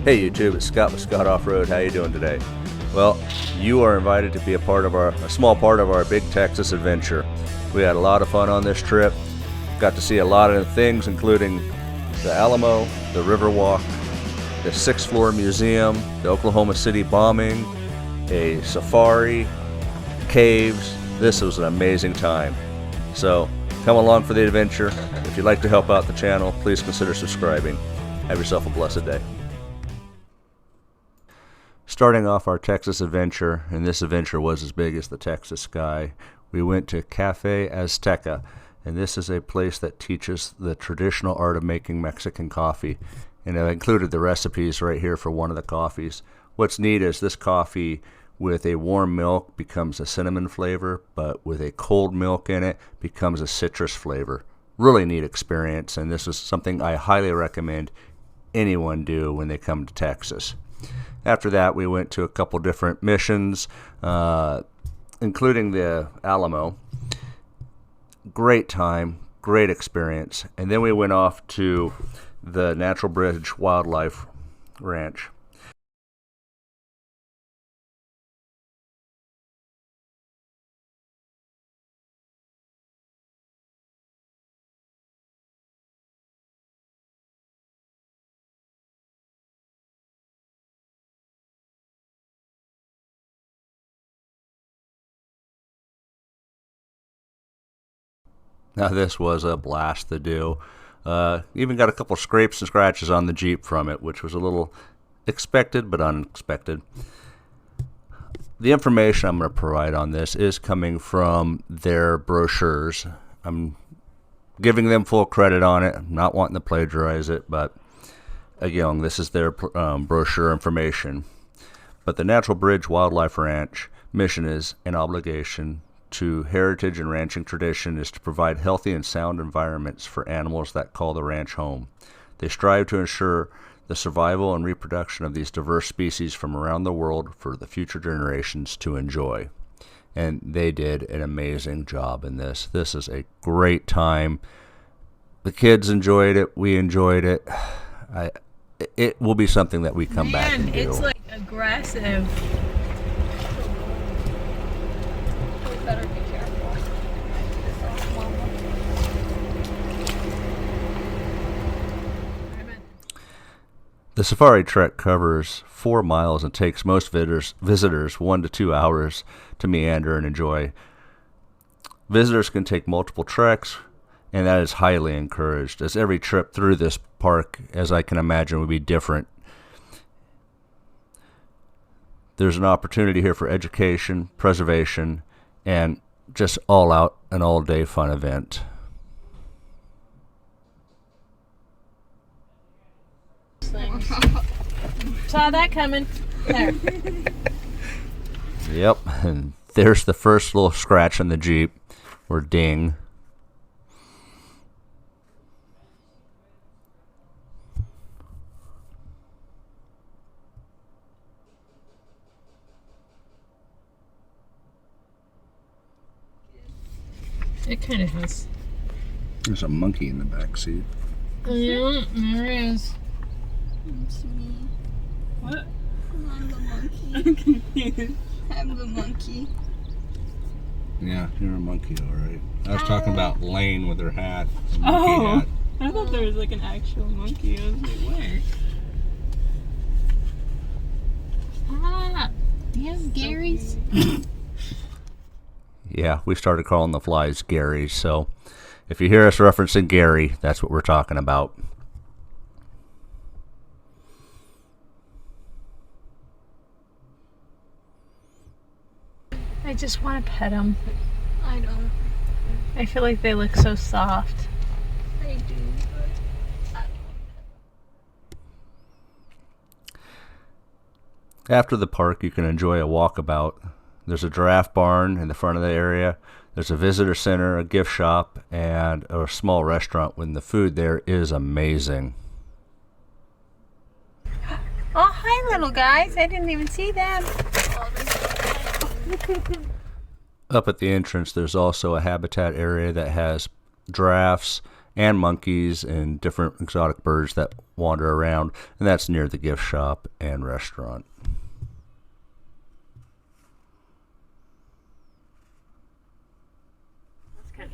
Hey YouTube, it's Scott with Scott Off-Road. How you doing today? Well, you are invited to be a small part of our big Texas adventure. We had a lot of fun on this trip. Got to see a lot of things, including the Alamo, the Riverwalk, the 6th floor museum, the Oklahoma City bombing, a safari, caves. This was an amazing time. So come along for the adventure. If you'd like to help out the channel, please consider subscribing. Have yourself a blessed day. Starting off our Texas adventure, and this adventure was as big as the Texas sky, we went to Cafe Azteca, and this is a place that teaches the traditional art of making Mexican coffee. And I included the recipes right here for one of the coffees. What's neat is this coffee with a warm milk becomes a cinnamon flavor, but with a cold milk in it becomes a citrus flavor. Really neat experience, and this is something I highly recommend anyone do when they come to Texas. After that, we went to a couple different missions, including the Alamo. Great time, great experience. And then we went off to the Natural Bridge Wildlife Ranch. Now this was a blast to do. Even got a couple scrapes and scratches on the Jeep from it, which was a little expected but unexpected. The information I'm going to provide on this is coming from their brochures. I'm giving them full credit on it. I'm not wanting to plagiarize it, but again, this is their brochure information. But the Natural Bridge Wildlife Ranch mission is an obligation to heritage and ranching tradition is to provide healthy and sound environments for animals that call the ranch home. They strive to ensure the survival and reproduction of these diverse species from around the world for the future generations to enjoy. And they did an amazing job in this. This is a great time. The kids enjoyed it. We enjoyed it. It will be something that we come back and do. It's like aggressive. Better be careful. The safari trek covers 4 miles and takes most visitors 1 to 2 hours to meander and enjoy. Visitors can take multiple treks, and that is highly encouraged, as every trip through this park, as I can imagine, would be different. There's an opportunity here for education, preservation, and just all out an all-day fun event. Saw that coming. There. Yep, and there's the first little scratch on the Jeep, or ding. It kind of has. There's a monkey in the back seat. Yeah, there is. It's me. What? I'm the monkey. I'm confused. I'm the monkey. Yeah, you're a monkey, all right. I was talking about Lane with her hat. Monkey hat. I thought there was like an actual monkey. I was like, where? Ah, Yes, Gary's. Yeah, we started calling the flies Gary, so if you hear us referencing Gary, that's what we're talking about. I just want to pet them. I don't. I feel like they look so soft. I do. After the park, you can enjoy a walkabout. There's a giraffe barn in the front of the area. There's a visitor center, a gift shop, and a small restaurant when the food there is amazing. Oh, hi, little guys. I didn't even see them. Up at the entrance, there's also a habitat area that has giraffes and monkeys and different exotic birds that wander around, and that's near the gift shop and restaurant.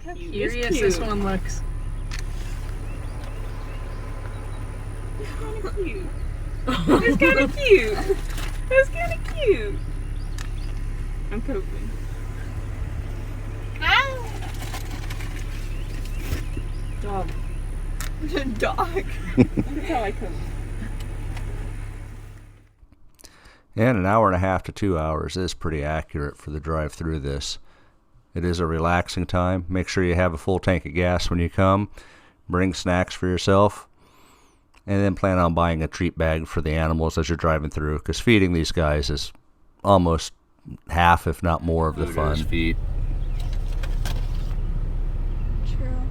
How curious this one looks. It's kind of cute. It's kind of cute. It's kind of cute. I'm pooping. Ow! Dog. Dog. That's how I poop. And an hour and a half to 2 hours is pretty accurate for the drive through this. It is a relaxing time. Make sure you have a full tank of gas when you come. Bring snacks for yourself. And then plan on buying a treat bag for the animals as you're driving through, because feeding these guys is almost half, if not more, of the fun. True.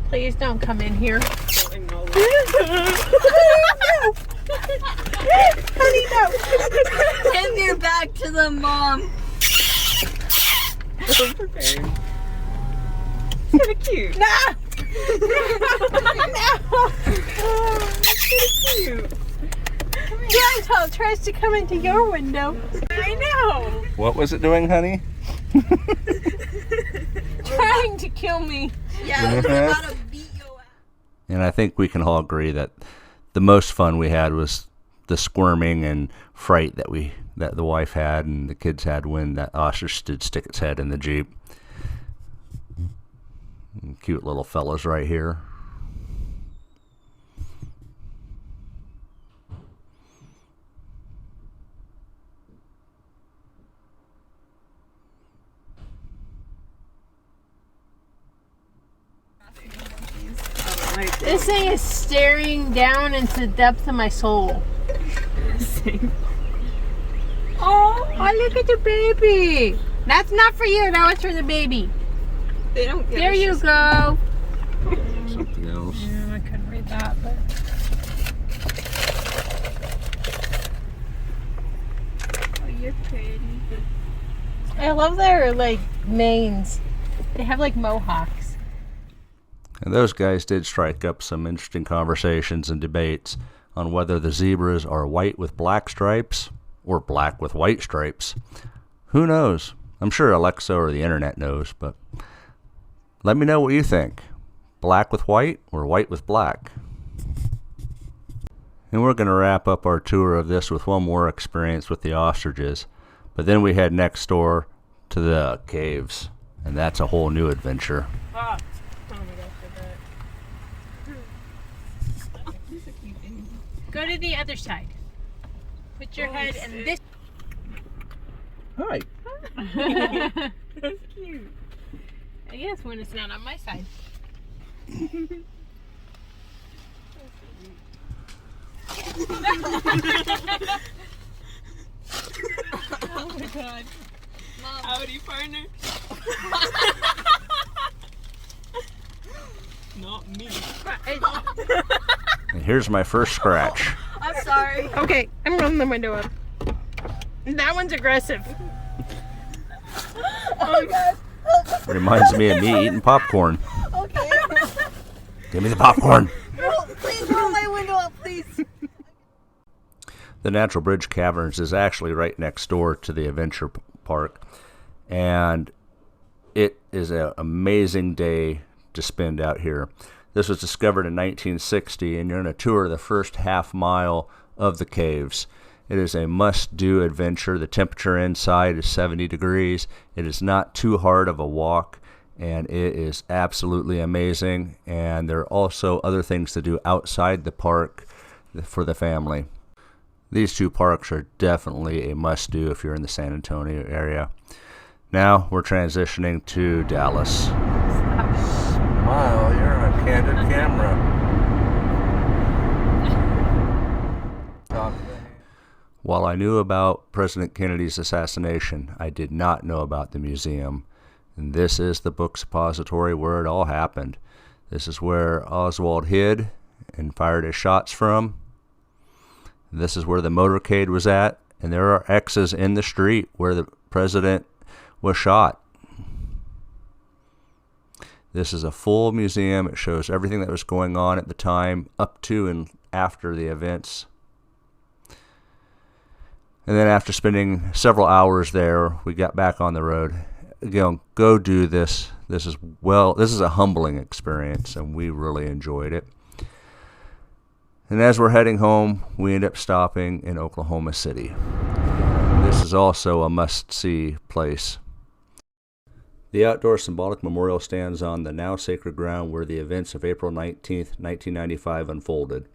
Please don't come in here. Honey, no. Hand your back to the mom. I'm prepared. It's kind of cute. No! It's cute. That's how it tries to come into your window. I know. What was it doing, honey? Trying to kill me. Yeah, it's about to beat your ass. And I think we can all agree that the most fun we had was the squirming and fright that the wife had and the kids had when that ostrich did stick its head in the Jeep. Cute little fellas right here. This thing is staring down into the depth of my soul. Oh, look at the baby. That's not for you. That was for the baby. They don't get There it. you go. Something else. Yeah, I couldn't read that, but. Oh, you're pretty. I love their, like, manes. They have, like, mohawks. And those guys did strike up some interesting conversations and debates on whether the zebras are white with black stripes or black with white stripes. Who knows? I'm sure Alexa or the internet knows, but let me know what you think. Black with white or white with black? And we're going to wrap up our tour of this with one more experience with the ostriches. But then we head next door to the caves, and that's a whole new adventure. Ah. Oh my gosh, Go to the other side. Put your head in this. Hi. that's cute. I guess when it's not on my side. Oh my god. Mom. Howdy, partner. Not me. And here's my first scratch. I'm sorry. Okay, I'm rolling the window up. That one's aggressive. Oh my god. Reminds me of me eating popcorn. Okay. Give me the popcorn. Please roll my window up, please. The Natural Bridge Caverns is actually right next door to the Adventure Park, and it is an amazing day to spend out here. This was discovered in 1960, and you're going to tour the first half mile of the caves. It is a must-do adventure. The temperature inside is 70 degrees. It is not too hard of a walk, and it is absolutely amazing. And there are also other things to do outside the park for the family. These two parks are definitely a must-do if you're in the San Antonio area. Now we're transitioning to Dallas. Wow, you're on a candid camera. While I knew about President Kennedy's assassination, I did not know about the museum. And this is the book suppository where it all happened. This is where Oswald hid and fired his shots from. This is where the motorcade was at, and there are X's in the street where the president was shot. This is a full museum. It shows everything that was going on at the time, up to and after the events. And then after spending several hours there, we got back on the road. Again, go do this. This is a humbling experience, and we really enjoyed it. And as we're heading home, we end up stopping in Oklahoma City. This is also a must-see place. The outdoor symbolic memorial stands on the now sacred ground where the events of April 19th, 1995 unfolded.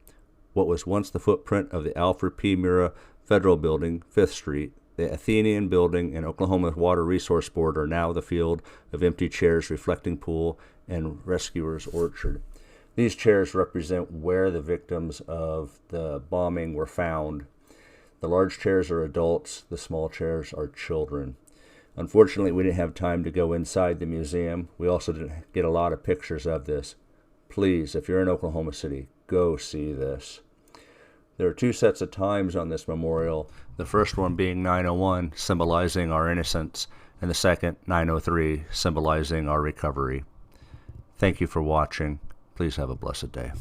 What was once the footprint of the Alfred P. Murrah Federal Building, 5th Street, the Athenian Building, and Oklahoma Water Resource Board are now the field of empty chairs, reflecting pool, and rescuer's orchard. These chairs represent where the victims of the bombing were found. The large chairs are adults, the small chairs are children. Unfortunately, we didn't have time to go inside the museum. We also didn't get a lot of pictures of this. Please, if you're in Oklahoma City, go see this. There are 2 sets of times on this memorial, the first one being 9:01, symbolizing our innocence, and the second, 9:03, symbolizing our recovery. Thank you for watching. Please have a blessed day.